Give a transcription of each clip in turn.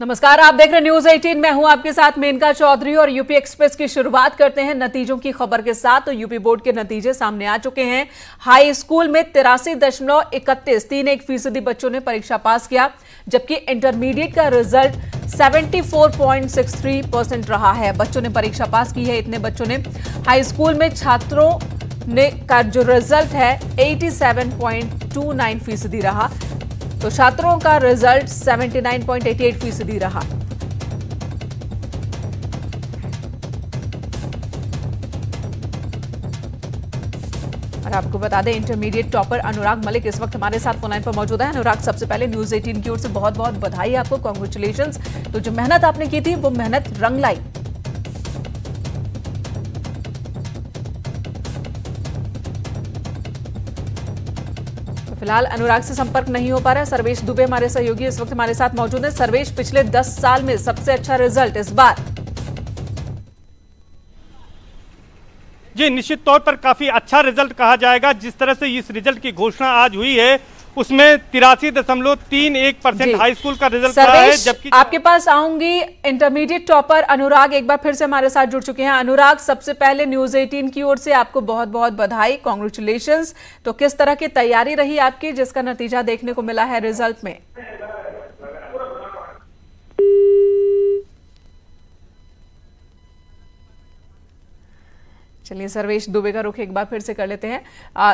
नमस्कार, आप देख रहे हैं न्यूज 18। मैं हूं आपके साथ मेनका चौधरी और यूपी एक्सप्रेस की शुरुआत करते हैं नतीजों की खबर के साथ। तो यूपी बोर्ड के नतीजे सामने आ चुके हैं। हाई स्कूल में 83.31% बच्चों ने परीक्षा पास किया, जबकि इंटरमीडिएट का रिजल्ट 74.63% रहा है। बच्चों ने परीक्षा पास की है, इतने बच्चों ने। हाई स्कूल में छात्रों ने का जो रिजल्ट है 87.29% रहा, तो छात्रों का रिजल्ट 79.88% रहा। और आपको बता दें, इंटरमीडिएट टॉपर अनुराग मलिक इस वक्त हमारे साथ फोन लाइन पर मौजूद है। अनुराग, सबसे पहले न्यूज 18 की ओर से बहुत बहुत बधाई आपको, कांग्रेचुलेशंस। तो जो मेहनत आपने की थी वो मेहनत रंग लाई। फिलहाल अनुराग से संपर्क नहीं हो पा रहा है। सर्वेश दुबे हमारे सहयोगी इस वक्त हमारे साथ मौजूद है। सर्वेश, पिछले 10 साल में सबसे अच्छा रिजल्ट इस बार? जी, निश्चित तौर पर काफी अच्छा रिजल्ट कहा जाएगा। जिस तरह से इस रिजल्ट की घोषणा आज हुई है उसमें 83.31% हाई स्कूल का रिजल्ट रहा है। जबकि आपके पास आऊंगी, इंटरमीडिएट टॉपर अनुराग एक बार फिर से हमारे साथ जुड़ चुके हैं। अनुराग, सबसे पहले न्यूज 18 की ओर से आपको बहुत बहुत बधाई, कांग्रेचुलेशंस। तो किस तरह की तैयारी रही आपकी, जिसका नतीजा देखने को मिला है रिजल्ट में? चलिए, सर्वेश दुबे का रुख एक बार फिर से कर लेते हैं।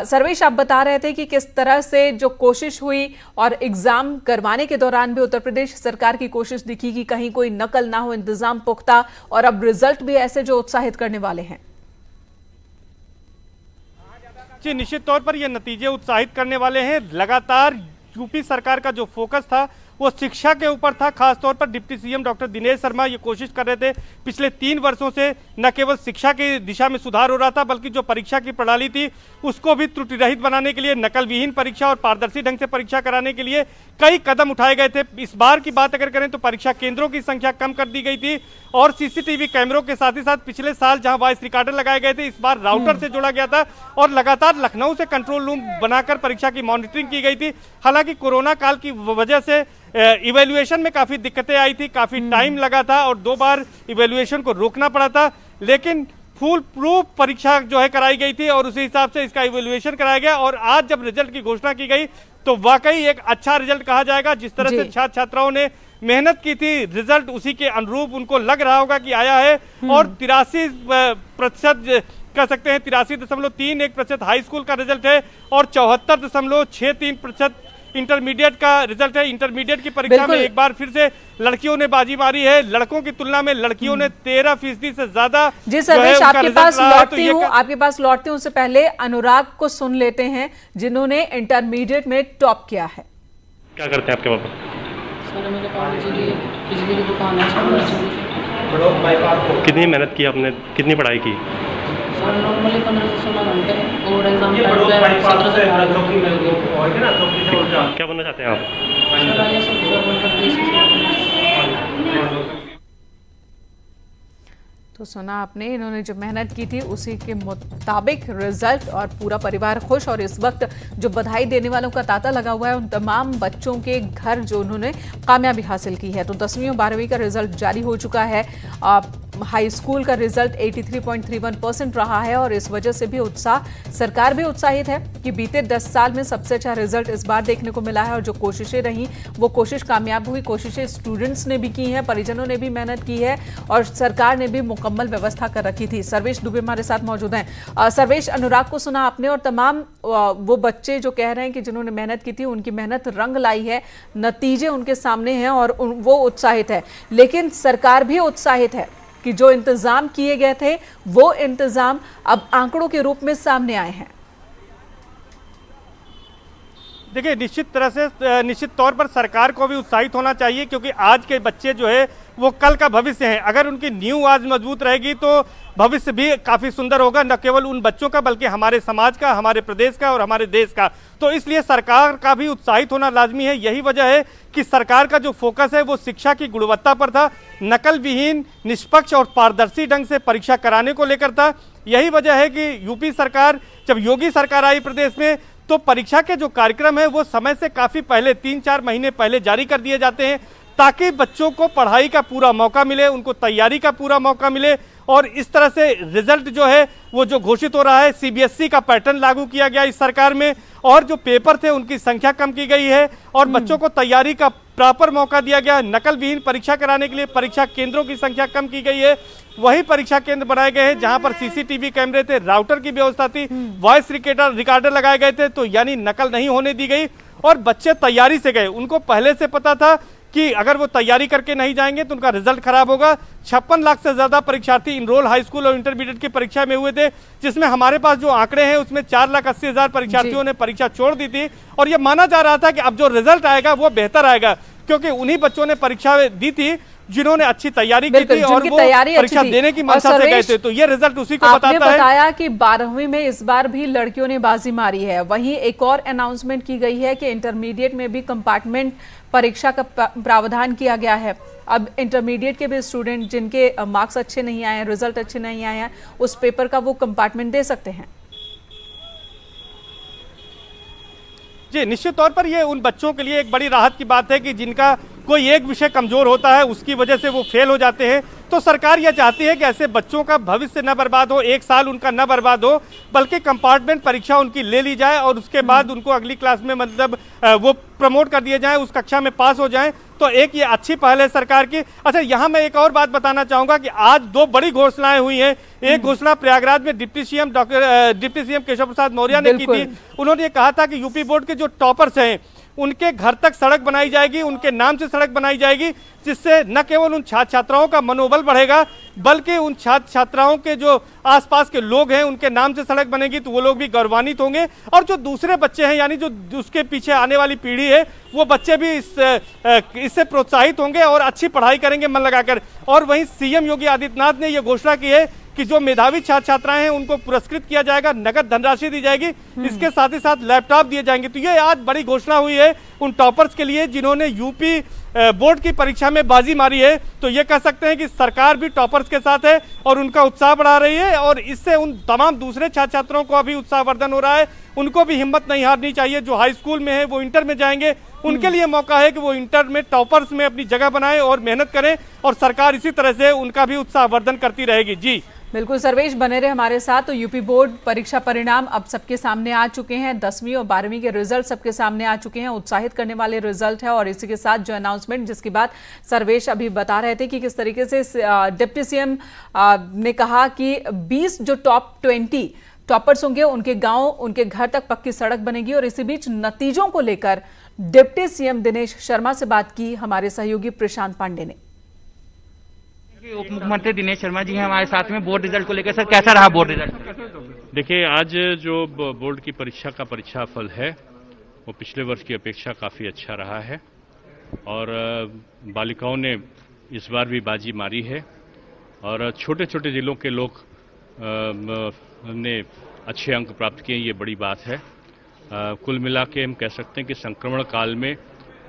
सर्वेश, आप बता रहे थे कि किस तरह से जो कोशिश हुई और एग्जाम करवाने के दौरान भी उत्तर प्रदेश सरकार की कोशिश दिखी कि कहीं कोई नकल ना हो, इंतजाम पुख्ता, और अब रिजल्ट भी ऐसे जो उत्साहित करने वाले हैं। जी, निश्चित तौर पर ये नतीजे उत्साहित करने वाले हैं। लगातार यूपी सरकार का जो फोकस था वो शिक्षा के ऊपर था। खासतौर पर deputy CM doctor Dinesh Sharma ये कोशिश कर रहे थे पिछले 3 वर्षों से न केवल शिक्षा की दिशा में सुधार हो रहा था, बल्कि जो परीक्षा की प्रणाली थी उसको भी त्रुटि रहित बनाने के लिए, नकल विहीन परीक्षा और पारदर्शी ढंग से परीक्षा कराने के लिए कई कदम उठाए गए थे। इस बार की बात अगर करें तो परीक्षा केंद्रों की संख्या कम कर दी गई थी और सीसीटीवी कैमरों के साथ ही साथ पिछले साल जहां वॉइस रिकॉर्डर लगाए गए थे, इस बार राउटर से जोड़ा गया था और लगातार लखनऊ से कंट्रोल रूम बनाकर परीक्षा की मॉनिटरिंग की गई थी। हालांकि कोरोना काल की वजह से इवैल्यूएशन में काफी दिक्कतें आई थी, काफी टाइम लगा था और 2 बार इवैल्यूएशन को रोकना पड़ा था, लेकिन फुल प्रूफ परीक्षा जो है कराई गई थी और उसी हिसाब से इसका इवैल्यूएशन कराया गया। और आज जब रिजल्ट की घोषणा की गई तो वाकई एक अच्छा रिजल्ट कहा जाएगा। जिस तरह से छात्र छात्राओं ने मेहनत की थी, रिजल्ट उसी के अनुरूप उनको लग रहा होगा कि आया है। और 83% कह सकते हैं, 83.31% हाई स्कूल का रिजल्ट है और 74.63% इंटरमीडिएट का रिजल्ट है। इंटरमीडिएट की परीक्षा में एक बार फिर से लड़कियों ने बाजी मारी है। लड़कों की तुलना में लड़कियों ने 13% से ज्यादा। जी सर्वेश, आपके पास लौटती हूँ, उससे पहले अनुराग को सुन लेते हैं जिन्होंने इंटरमीडिएट में टॉप किया है। क्या करते हैं आपके पापा? सर, मेरे पापा बिजली की दुकान है। कितनी मेहनत की आपने, कितनी पढ़ाई की? सर, नॉर्मली 15 से 16 घंटे और एग्जाम टाइम पे 17 से 18 घंटे। क्या बनना चाहते हैं आप? सर, आइए सब बनकर तो सुना आपने, इन्होंने जो मेहनत की थी उसी के मुताबिक रिजल्ट और पूरा परिवार खुश। और इस वक्त जो बधाई देने वालों का तांता लगा हुआ है उन तमाम बच्चों के घर जो उन्होंने कामयाबी हासिल की है। तो 10वीं और 12वीं का रिजल्ट जारी हो चुका है। हाई स्कूल का रिजल्ट 83.31% रहा है और इस वजह से भी सरकार भी उत्साहित है कि बीते 10 साल में सबसे अच्छा रिजल्ट इस बार देखने को मिला है। और जो कोशिशें रही वो कोशिश कामयाब हुई। कोशिशें स्टूडेंट्स ने भी की हैं, परिजनों ने भी मेहनत की है और सरकार ने भी मुकम्मल व्यवस्था कर रखी थी। सर्वेश दुबे हमारे साथ मौजूद हैं। सर्वेश, अनुराग को सुना आपने और तमाम वो बच्चे जो कह रहे हैं कि जिन्होंने मेहनत की थी उनकी मेहनत रंग लाई है, नतीजे उनके सामने हैं और वो उत्साहित है। लेकिन सरकार भी उत्साहित है कि जो इंतजाम किए गए थे वो इंतजाम अब आंकड़ों के रूप में सामने आए हैं। देखिए, निश्चित तौर पर सरकार को भी उत्साहित होना चाहिए, क्योंकि आज के बच्चे जो है वो कल का भविष्य है। अगर उनकी नींव आज मजबूत रहेगी तो भविष्य भी काफी सुंदर होगा, न केवल उन बच्चों का बल्कि हमारे समाज का, हमारे प्रदेश का और हमारे देश का। तो इसलिए सरकार का भी उत्साहित होना लाजमी है। यही वजह है कि सरकार का जो फोकस है वो शिक्षा की गुणवत्ता पर था, नकल विहीन, निष्पक्ष और पारदर्शी ढंग से परीक्षा कराने को लेकर था। यही वजह है कि यूपी सरकार, जब योगी सरकार आई प्रदेश में, तो परीक्षा के जो कार्यक्रम है वो समय से काफी पहले 3-4 महीने पहले जारी कर दिए जाते हैं, ताकि बच्चों को पढ़ाई का पूरा मौका मिले, उनको तैयारी का पूरा मौका मिले। और इस तरह से रिजल्ट जो है वो जो घोषित हो रहा है, सीबीएसई का पैटर्न लागू किया गया इस सरकार में, और जो पेपर थे उनकी संख्या कम की गई है और बच्चों को तैयारी का प्रॉपर मौका दिया गया। नकल विहीन परीक्षा कराने के लिए परीक्षा केंद्रों की संख्या कम की गई है। वही परीक्षा केंद्र बनाए गए हैं जहां पर सीसीटीवी कैमरे थे, राउटर की व्यवस्था थी, वॉइस रिकॉर्डर लगाए गए थे, तो यानी नकल नहीं होने दी गई और बच्चे तैयारी से गए। उनको पहले से पता था कि अगर वो तैयारी करके नहीं जाएंगे तो उनका रिजल्ट खराब होगा। 56 लाख से ज्यादा परीक्षार्थी इनरोल हाई स्कूल और इंटरमीडिएट की परीक्षा में हुए थे, जिसमें हमारे पास जो आंकड़े हैं उसमें 4,80,000 परीक्षार्थियों ने परीक्षा छोड़ दी थी। और ये माना जा रहा था कि अब जो रिजल्ट आएगा वो बेहतर आएगा, क्योंकि उन्हीं बच्चों ने परीक्षा दी थी जिन्होंने अच्छी तैयारी की थी और वो परीक्षा देने की मंशा से गए थे। तो ये रिजल्ट उसी को बताता है। आपने बताया कि 12वीं में इस बार भी लड़कियों ने बाजी मारी है। वहीं एक और अनाउंसमेंट की गई है कि इंटरमीडिएट में भी कंपार्टमेंट परीक्षा का प्रावधान किया गया है। अब इंटरमीडिएट के भी स्टूडेंट जिनके मार्क्स अच्छे नहीं आए हैं, रिजल्ट अच्छे नहीं आए हैं, उस पेपर का वो कंपार्टमेंट दे सकते हैं। जी, निश्चित तौर पर ये उन बच्चों के लिए एक बड़ी राहत की बात है कि जिनका कोई एक विषय कमजोर होता है, उसकी वजह से वो फेल हो जाते हैं। तो सरकार यह चाहती है कि ऐसे बच्चों का भविष्य न बर्बाद हो, एक साल उनका न बर्बाद हो, बल्कि कंपार्टमेंट परीक्षा उनकी ले ली जाए और उसके बाद उनको अगली क्लास में मतलब वो प्रमोट कर दिए जाएं, उस कक्षा में पास हो जाएं। तो एक ये अच्छी पहल है सरकार की। अच्छा, यहाँ मैं एक और बात बताना चाहूंगा कि आज 2 बड़ी घोषणाएं हुई हैं। एक घोषणा प्रयागराज में डिप्टी सीएम केशव प्रसाद मौर्य ने की थी। उन्होंने ये कहा था कि यूपी बोर्ड के जो टॉपर्स हैं उनके घर तक सड़क बनाई जाएगी, उनके नाम से सड़क बनाई जाएगी, जिससे न केवल उन छात्र छात्राओं का मनोबल बढ़ेगा बल्कि उन छात्र छात्राओं के जो आसपास के लोग हैं उनके नाम से सड़क बनेगी तो वो लोग भी गौरवान्वित होंगे। और जो दूसरे बच्चे हैं यानी जो उसके पीछे आने वाली पीढ़ी है वो बच्चे भी इससे प्रोत्साहित होंगे और अच्छी पढ़ाई करेंगे मन लगाकर। और वहीं सीएम योगी आदित्यनाथ ने यह घोषणा की है कि जो मेधावी छात्र छात्राएं हैं उनको पुरस्कृत किया जाएगा, नगद धनराशि दी जाएगी, इसके साथ ही साथ लैपटॉप दिए जाएंगे। तो ये आज बड़ी घोषणा हुई है उन टॉपर्स के लिए जिन्होंने यूपी बोर्ड की परीक्षा में बाजी मारी है। तो ये कह सकते हैं कि सरकार भी टॉपर्स के साथ है और उनका उत्साह बढ़ा रही है और इससे उन तमाम दूसरे छात्र छात्रों को अभी उत्साहवर्धन हो रहा है। उनको भी हिम्मत नहीं हारनी चाहिए। जो हाई स्कूल में है वो इंटर में जाएंगे, उनके लिए मौका है कि वो इंटर में टॉपर्स में अपनी जगह बनाएं और मेहनत करें और सरकार इसी तरह से उनका भी उत्साहवर्धन करती रहेगी। जी बिल्कुल सर्वेश, बने रहे हमारे साथ। तो यूपी बोर्ड परीक्षा परिणाम अब सबके सामने आ चुके हैं। 10वीं और 12वीं के रिजल्ट सबके सामने आ चुके हैं। उत्साहित करने वाले रिजल्ट है और इसी के साथ जो अनाउंसमेंट जिसकी बात सर्वेश अभी बता रहे थे कि किस तरीके से डिप्टी सीएम ने कहा कि 20 जो टॉप 20 टॉपर्स होंगे उनके गांव उनके घर तक पक्की सड़क बनेगी। और इसी बीच नतीजों को लेकर डिप्टी सीएम दिनेश शर्मा से बात की हमारे सहयोगी प्रशांत पांडे ने। उप मुख्यमंत्री दिनेश शर्मा जी हैं हमारे साथ में। बोर्ड रिजल्ट को लेकर सर कैसा रहा बोर्ड रिजल्ट? देखिए, आज जो बोर्ड की परीक्षा का परीक्षा फल है वो पिछले वर्ष की अपेक्षा काफ़ी अच्छा रहा है और बालिकाओं ने इस बार भी बाजी मारी है और छोटे छोटे जिलों के लोग ने अच्छे अंक प्राप्त किए, ये बड़ी बात है। कुल मिला के हम कह सकते हैं कि संक्रमण काल में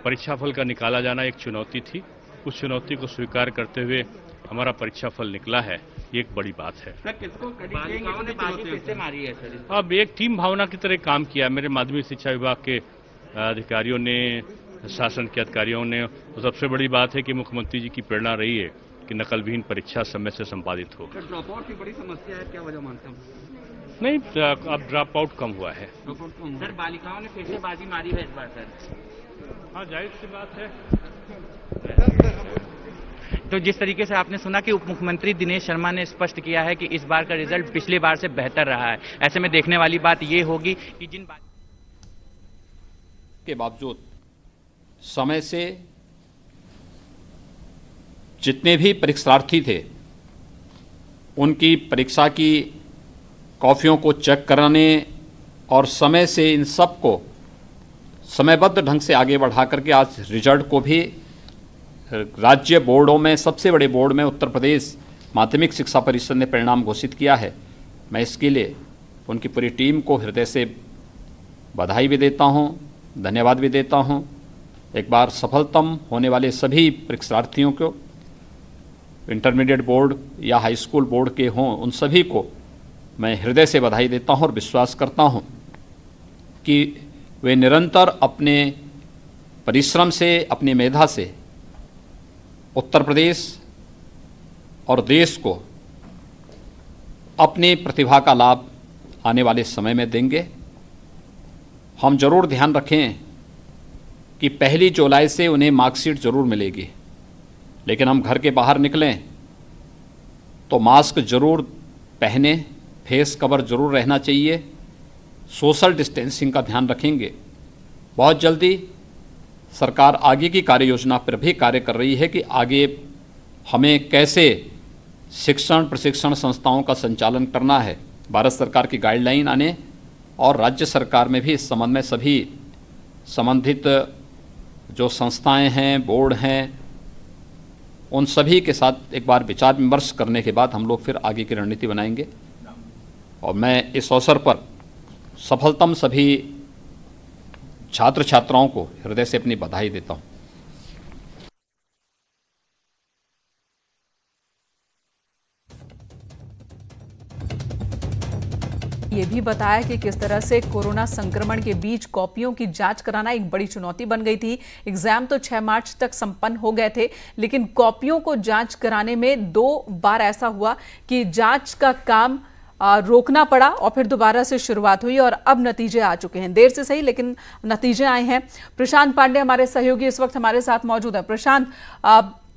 परीक्षाफल का निकाला जाना एक चुनौती थी। उस चुनौती को स्वीकार करते हुए हमारा परीक्षा फल निकला है, ये एक बड़ी बात है। अब एक टीम भावना की तरह काम किया मेरे माध्यमिक शिक्षा विभाग के अधिकारियों ने, शासन के अधिकारियों ने। तो सबसे बड़ी बात है कि मुख्यमंत्री जी की प्रेरणा रही है कि नकल विहीन परीक्षा समय से संपादित हो। ड्रॉप आउट की बड़ी समस्या है, क्या वजह मानते हैं? नहीं, अब ड्रॉप आउट कम हुआ है। सर बालिकाओं ने फिर से बाजी मारी है इस बार सर? हाँ, जाहिर सी बात है। तो जिस तरीके से आपने सुना कि उप मुख्यमंत्री दिनेश शर्मा ने स्पष्ट किया है कि इस बार का रिजल्ट पिछली बार से बेहतर रहा है, ऐसे में देखने वाली बात ये होगी कि जिन के बावजूद समय से जितने भी परीक्षार्थी थे उनकी परीक्षा की कॉपियों को चेक कराने और समय से इन सब को समयबद्ध ढंग से आगे बढ़ा करके आज रिजल्ट को भी राज्य बोर्डों में सबसे बड़े बोर्ड में उत्तर प्रदेश माध्यमिक शिक्षा परिषद ने परिणाम घोषित किया है। मैं इसके लिए उनकी पूरी टीम को हृदय से बधाई भी देता हूं, धन्यवाद भी देता हूं। एक बार सफलतम होने वाले सभी परीक्षार्थियों को, इंटरमीडिएट बोर्ड या हाई स्कूल बोर्ड के हों, उन सभी को मैं हृदय से बधाई देता हूं और विश्वास करता हूं कि वे निरंतर अपने परिश्रम से, अपनी मेधा से उत्तर प्रदेश और देश को अपनी प्रतिभा का लाभ आने वाले समय में देंगे। हम जरूर ध्यान रखें कि 1 जुलाई से उन्हें मार्कशीट जरूर मिलेगी, लेकिन हम घर के बाहर निकलें तो मास्क जरूर पहने, फेस कवर जरूर रहना चाहिए, सोशल डिस्टेंसिंग का ध्यान रखेंगे। बहुत जल्दी सरकार आगे की कार्य योजना पर भी कार्य कर रही है कि आगे हमें कैसे शिक्षण प्रशिक्षण संस्थाओं का संचालन करना है। भारत सरकार की गाइडलाइन आने और राज्य सरकार में भी इस संबंध में सभी संबंधित जो संस्थाएं हैं, बोर्ड हैं, उन सभी के साथ एक बार विचार विमर्श करने के बाद हम लोग फिर आगे की रणनीति बनाएंगे। और मैं इस अवसर पर सफलतम सभी छात्र छात्राओं को हृदय से अपनी बधाई देता हूं। ये भी बताया कि किस तरह से कोरोना संक्रमण के बीच कॉपियों की जांच कराना एक बड़ी चुनौती बन गई थी। एग्जाम तो 6 मार्च तक संपन्न हो गए थे, लेकिन कॉपियों को जांच कराने में 2 बार ऐसा हुआ कि जांच का काम रोकना पड़ा और फिर दोबारा से शुरुआत हुई और अब नतीजे आ चुके हैं। देर से सही लेकिन नतीजे आए हैं। प्रशांत पांडे हमारे सहयोगी इस वक्त हमारे साथ मौजूद हैं। प्रशांत,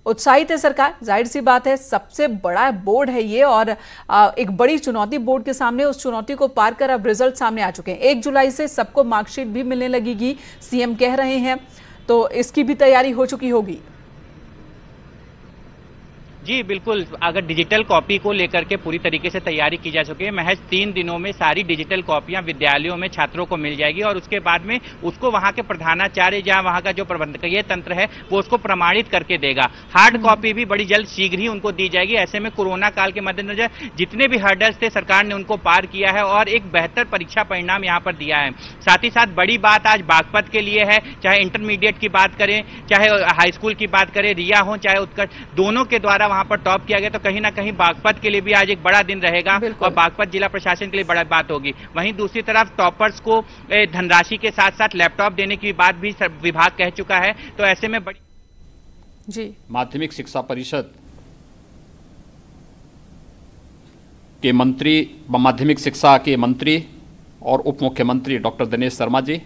उत्साहित है सरकार, जाहिर सी बात है, सबसे बड़ा बोर्ड है ये और एक बड़ी चुनौती बोर्ड के सामने, उस चुनौती को पार कर अब रिजल्ट सामने आ चुके हैं। 1 जुलाई से सबको मार्कशीट भी मिलने लगेगी, सीएम कह रहे हैं, तो इसकी भी तैयारी हो चुकी होगी। जी बिल्कुल, अगर डिजिटल कॉपी को लेकर के पूरी तरीके से तैयारी की जा चुकी है। महज 3 दिनों में सारी डिजिटल कॉपियां विद्यालयों में छात्रों को मिल जाएगी और उसके बाद में उसको वहां के प्रधानाचार्य या वहां का जो प्रबंधकीय तंत्र है वो उसको प्रमाणित करके देगा। हार्ड कॉपी भी बड़ी जल्द शीघ्र ही उनको दी जाएगी। ऐसे में कोरोना काल के मद्देनजर जितने भी हर्डल्स थे सरकार ने उनको पार किया है और एक बेहतर परीक्षा परिणाम यहाँ पर दिया है। साथ ही साथ बड़ी बात आज बागपत के लिए है, चाहे इंटरमीडिएट की बात करें, चाहे हाई स्कूल की बात करें, रिया हो चाहे उत्कर्ष, दोनों के द्वारा वहां पर टॉप किया गया। तो कहीं ना कहीं बागपत के लिए भी आज एक बड़ा दिन रहेगा और बागपत जिला प्रशासन के लिए बड़ा बात होगी। वहीं दूसरी तरफ टॉपर्स को धनराशि के साथ साथ लैपटॉप देने की बात भी विभाग कह चुका है। तो ऐसे में बड़ी जी माध्यमिक शिक्षा परिषद के मंत्री, माध्यमिक शिक्षा के मंत्री और उप मुख्यमंत्री डॉक्टर दिनेश शर्मा जी,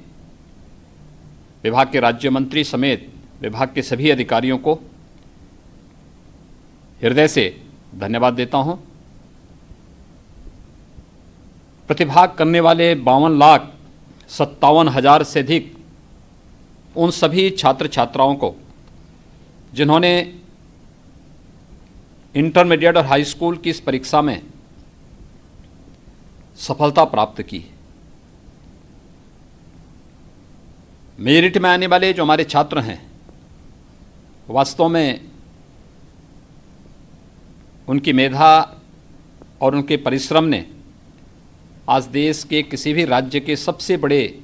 विभाग के राज्य मंत्री समेत विभाग के सभी अधिकारियों को हृदय से धन्यवाद देता हूं। प्रतिभाग करने वाले 52,57,000 से अधिक उन सभी छात्र छात्राओं को जिन्होंने इंटरमीडिएट और हाई स्कूल की इस परीक्षा में सफलता प्राप्त की। मेरिट में आने वाले जो हमारे छात्र हैं, वास्तव में उनकी मेधा और उनके परिश्रम ने आज देश के किसी भी राज्य के सबसे बड़े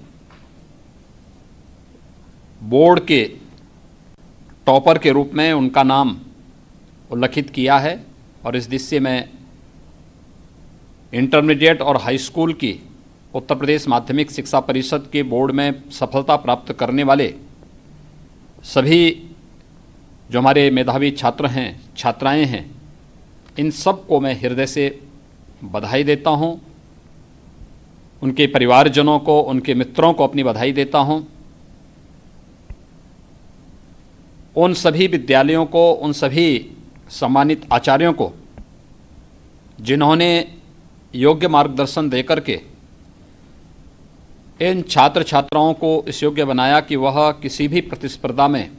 बोर्ड के टॉपर के रूप में उनका नाम उल्लिखित किया है। और इस दृश्य में इंटरमीडिएट और हाई स्कूल की उत्तर प्रदेश माध्यमिक शिक्षा परिषद के बोर्ड में सफलता प्राप्त करने वाले सभी जो हमारे मेधावी छात्र हैं, छात्राएं हैं, इन सब को मैं हृदय से बधाई देता हूं। उनके परिवारजनों को, उनके मित्रों को अपनी बधाई देता हूं। उन सभी विद्यालयों को, उन सभी सम्मानित आचार्यों को जिन्होंने योग्य मार्गदर्शन देकर के इन छात्र छात्राओं को इस योग्य बनाया कि वह किसी भी प्रतिस्पर्धा में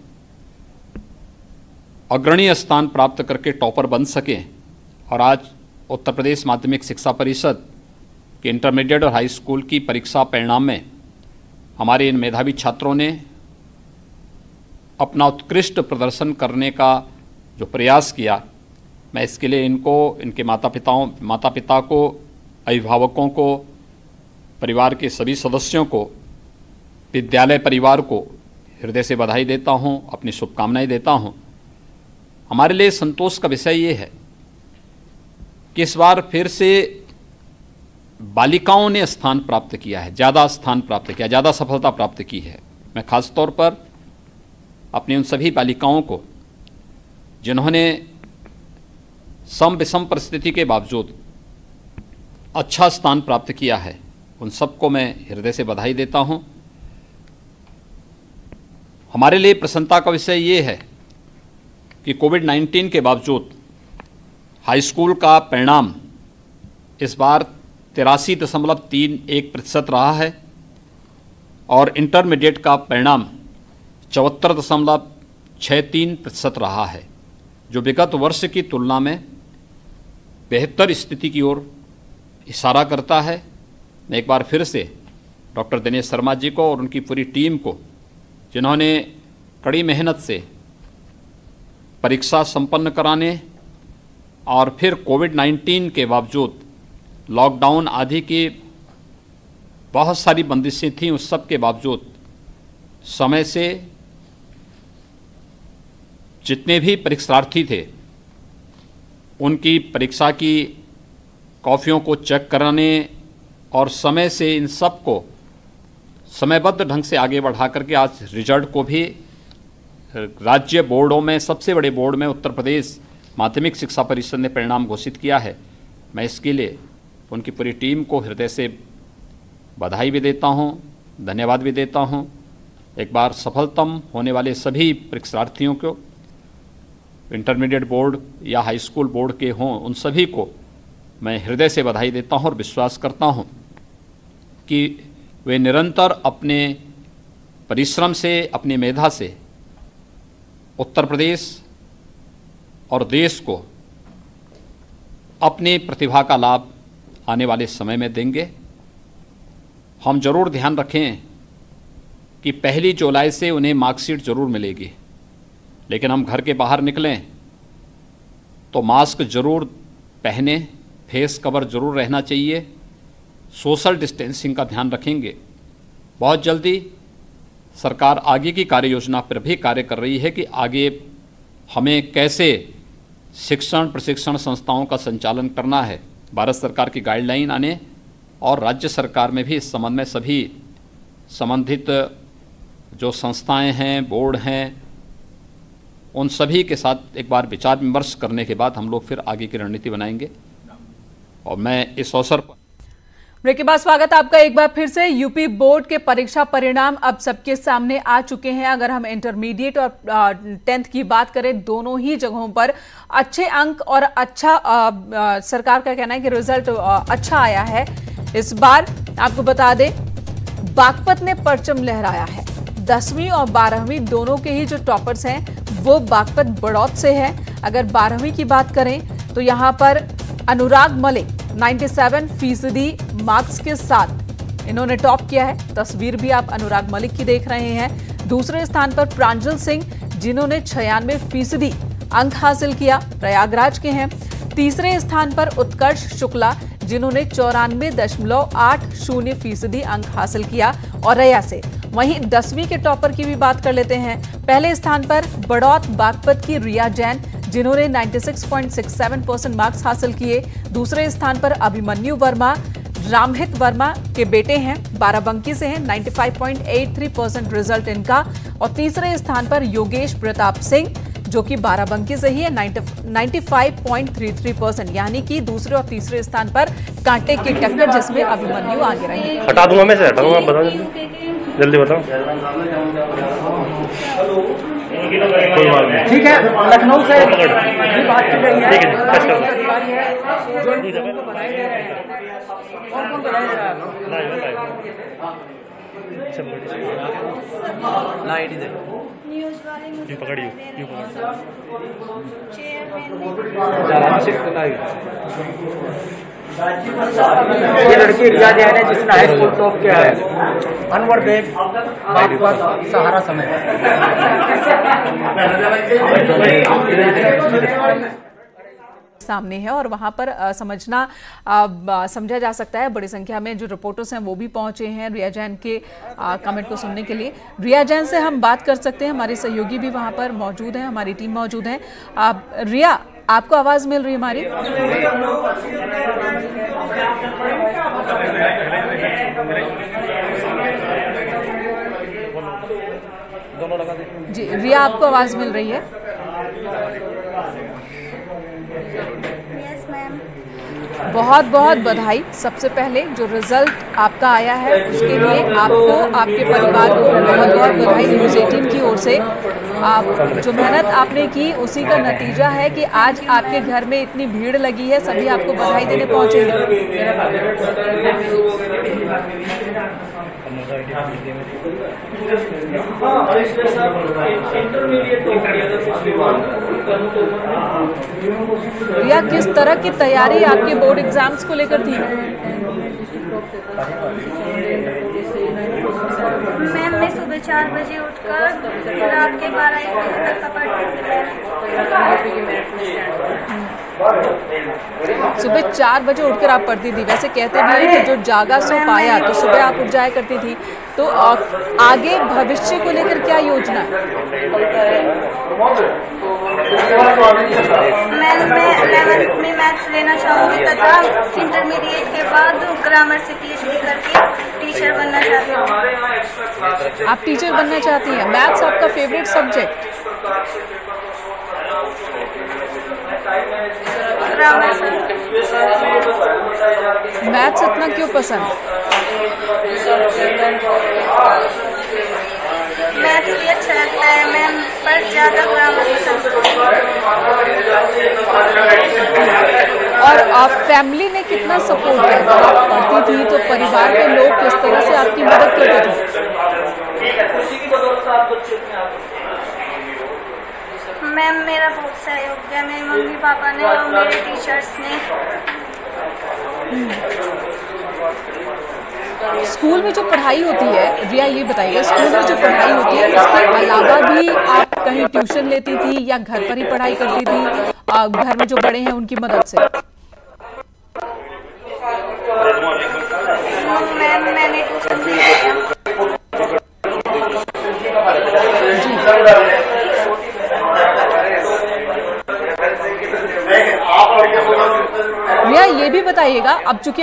अग्रणी स्थान प्राप्त करके टॉपर बन सकें। और आज उत्तर प्रदेश माध्यमिक शिक्षा परिषद के इंटरमीडिएट और हाई स्कूल की परीक्षा परिणाम में हमारे इन मेधावी छात्रों ने अपना उत्कृष्ट प्रदर्शन करने का जो प्रयास किया, मैं इसके लिए इनको, इनके माता पिता को, अभिभावकों को, परिवार के सभी सदस्यों को, विद्यालय परिवार को हृदय से बधाई देता हूं, अपनी शुभकामनाएं देता हूं। हमारे लिए संतोष का विषय ये है कि इस बार फिर से बालिकाओं ने स्थान प्राप्त किया है, ज़्यादा स्थान प्राप्त किया, ज़्यादा सफलता प्राप्त की है। मैं खास तौर पर अपनी उन सभी बालिकाओं को जिन्होंने सम विषम परिस्थिति के बावजूद अच्छा स्थान प्राप्त किया है, उन सबको मैं हृदय से बधाई देता हूं। हमारे लिए प्रसन्नता का विषय ये है कि कोविड-19 के बावजूद हाई स्कूल का परिणाम इस बार 83.31% रहा है और इंटरमीडिएट का परिणाम 74.63% रहा है, जो विगत वर्ष की तुलना में बेहतर स्थिति की ओर इशारा करता है। मैं एक बार फिर से डॉक्टर दिनेश शर्मा जी को और उनकी पूरी टीम को, जिन्होंने कड़ी मेहनत से परीक्षा संपन्न कराने और फिर कोविड-19 के बावजूद लॉकडाउन आदि की बहुत सारी बंदिशें थीं, उस सब के बावजूद समय से जितने भी परीक्षार्थी थे उनकी परीक्षा की कॉपियों को चेक कराने और समय से इन सब को समयबद्ध ढंग से आगे बढ़ा करके आज रिजल्ट को भी राज्य बोर्डों में, सबसे बड़े बोर्ड में उत्तर प्रदेश माध्यमिक शिक्षा परिषद ने परिणाम घोषित किया है। मैं इसके लिए उनकी पूरी टीम को हृदय से बधाई भी देता हूं, धन्यवाद भी देता हूं। एक बार सफलतम होने वाले सभी परीक्षार्थियों को, इंटरमीडिएट बोर्ड या हाई स्कूल बोर्ड के हों, उन सभी को मैं हृदय से बधाई देता हूं और विश्वास करता हूं कि वे निरंतर अपने परिश्रम से, अपनी मेधा से उत्तर प्रदेश और देश को अपनी प्रतिभा का लाभ आने वाले समय में देंगे। हम जरूर ध्यान रखें कि 1 जुलाई से उन्हें मार्कशीट जरूर मिलेगी, लेकिन हम घर के बाहर निकलें तो मास्क जरूर पहने, फेस कवर जरूर रहना चाहिए, सोशल डिस्टेंसिंग का ध्यान रखेंगे। बहुत जल्दी सरकार आगे की कार्य योजना पर भी कार्य कर रही है कि आगे हमें कैसे शिक्षण प्रशिक्षण संस्थाओं का संचालन करना है। भारत सरकार की गाइडलाइन आने और राज्य सरकार में भी इस संबंध में सभी संबंधित जो संस्थाएं हैं, बोर्ड हैं, उन सभी के साथ एक बार विचार विमर्श करने के बाद हम लोग फिर आगे की रणनीति बनाएंगे। और मैं इस अवसर पर ब्रेक के बाद स्वागत आपका एक बार फिर से। यूपी बोर्ड के परीक्षा परिणाम अब सबके सामने आ चुके हैं। अगर हम इंटरमीडिएट और 10th की बात करें, दोनों ही जगहों पर अच्छे अंक और अच्छा सरकार का कहना है कि रिजल्ट अच्छा आया है। इस बार आपको बता दें, बागपत ने परचम लहराया है। 10वीं और 12वीं दोनों के ही जो टॉपर्स हैं वो बागपत बड़ौत से है। अगर 12वीं की बात करें तो यहाँ पर अनुराग मलिक 97% मार्क्स के साथ इन्होंने टॉप किया है। तस्वीर भी आप अनुराग मलिक की देख रहे हैं। दूसरे स्थान पर प्रांजल सिंह, जिन्होंने 96% अंक हासिल किया, प्रयागराज के हैं। तीसरे स्थान पर उत्कर्ष शुक्ला, जिन्होंने 94.80% अंक हासिल किया और रैया से। वहीं 10वीं के टॉपर की भी बात कर लेते हैं। पहले स्थान पर बड़ौत बागपत की रिया जैन, जिन्होंने 96.67% मार्क्स हासिल किए। दूसरे स्थान पर अभिमन्यु वर्मा, रामहित वर्मा के बेटे हैं, बाराबंकी से हैं, 95.83% रिजल्ट इनका। और तीसरे स्थान पर योगेश प्रताप सिंह, जो कि बाराबंकी से ही है, 95.33%। यानी कि दूसरे और तीसरे स्थान पर कांटे की टक्कर, जिसमें अभिमन्यु आगे रहे। हटा दूंगा मैं, हटाऊंगा, बताओ जल्दी बताओ। कोई बात नहीं, ठीक है। लखनऊ से भी बात की गई है, ठीक है। पकड़िए, ये लड़की रिया जैन है, जिसने हाई स्कूल टॉप किया है। अनवर बेग, बागपत, सहारा समय। सामने है और वहां पर समझा जा सकता है बड़ी संख्या में जो रिपोर्टर्स हैं वो भी पहुंचे हैं रिया जैन के कमेंट को सुनने के लिए। रिया जैन से हम बात कर सकते हैं, हमारे सहयोगी भी वहां पर मौजूद हैं, हमारी टीम मौजूद है। रिया, आपको आवाज मिल रही है हमारी? जी रिया, आपको आवाज मिल रही है? बहुत बहुत बधाई। सबसे पहले जो रिजल्ट आपका आया है उसके लिए आपको, आपके परिवार को बहुत बहुत बधाई न्यूज़ 18 की ओर से। आप जो मेहनत आपने की उसी का नतीजा है कि आज आपके घर में इतनी भीड़ लगी है, सभी आपको बधाई देने पहुंचे हैं। रिया, किस तरह की तैयारी आपके बोर्ड एग्जाम्स को लेकर थी? मैम, मैं सुबह 4 बजे उठकर रात के 12-1 बजे तक का पढ़ती थी। सुबह 4 बजे उठकर आप पढ़ती थी। वैसे कहते भी हैं कि जो जागा सो पाया, तो सुबह आप उठ जाया करती थी। तो आगे भविष्य को लेकर क्या योजना है? मैं 11th में मैथ्स लेना चाहूँगी तथा इंटरमीडिएट के बाद ग्रामर से PhD करके टीचर बनना चाहती हूँ। आप टीचर बनना चाहती हैं। मैथ्स आपका फेवरेट सब्जेक्ट? मैथ्स इतना क्यों पसंद? मैथ्स भी अच्छा लगता है मैम, पर ज़्यादा ग्रामर पसंद। और फैमिली ने कितना सपोर्ट किया? जब आप पढ़ती थी तो परिवार के लोग किस तरह से आपकी मदद करते थे? मैम, मेरा बहुत सहयोग किया मेरे मम्मी पापा ने और मेरे टीचर्स ने। स्कूल में जो पढ़ाई होती है, रिया ये बताइएगा, स्कूल में जो पढ़ाई होती है उसके अलावा भी आप कहीं ट्यूशन लेती थी या घर पर ही पढ़ाई करती थी, घर में जो बड़े हैं उनकी मदद से? मैम, मैंने ट्यूशन भी लिया। रिया, ये भी बताइएगा, अब चूंकि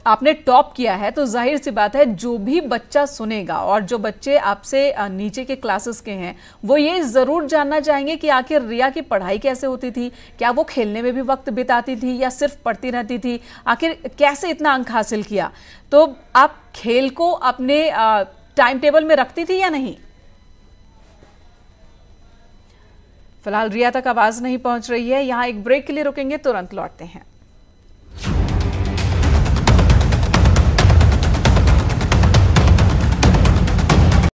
आपने टॉप किया है तो जाहिर सी बात है जो भी बच्चा सुनेगा और जो बच्चे आपसे नीचे के क्लासेस के हैं वो ये जरूर जानना चाहेंगे कि आखिर रिया की पढ़ाई कैसे होती थी, क्या वो खेलने में भी वक्त बिताती थी या सिर्फ पढ़ती रहती थी, आखिर कैसे इतना अंक हासिल किया। तो आप खेल को अपने टाइम टेबल में रखती थी या नहीं? फिलहाल रिया तक आवाज नहीं पहुंच रही है। यहाँ एक ब्रेक के लिए रुकेंगे, तुरंत लौटते हैं।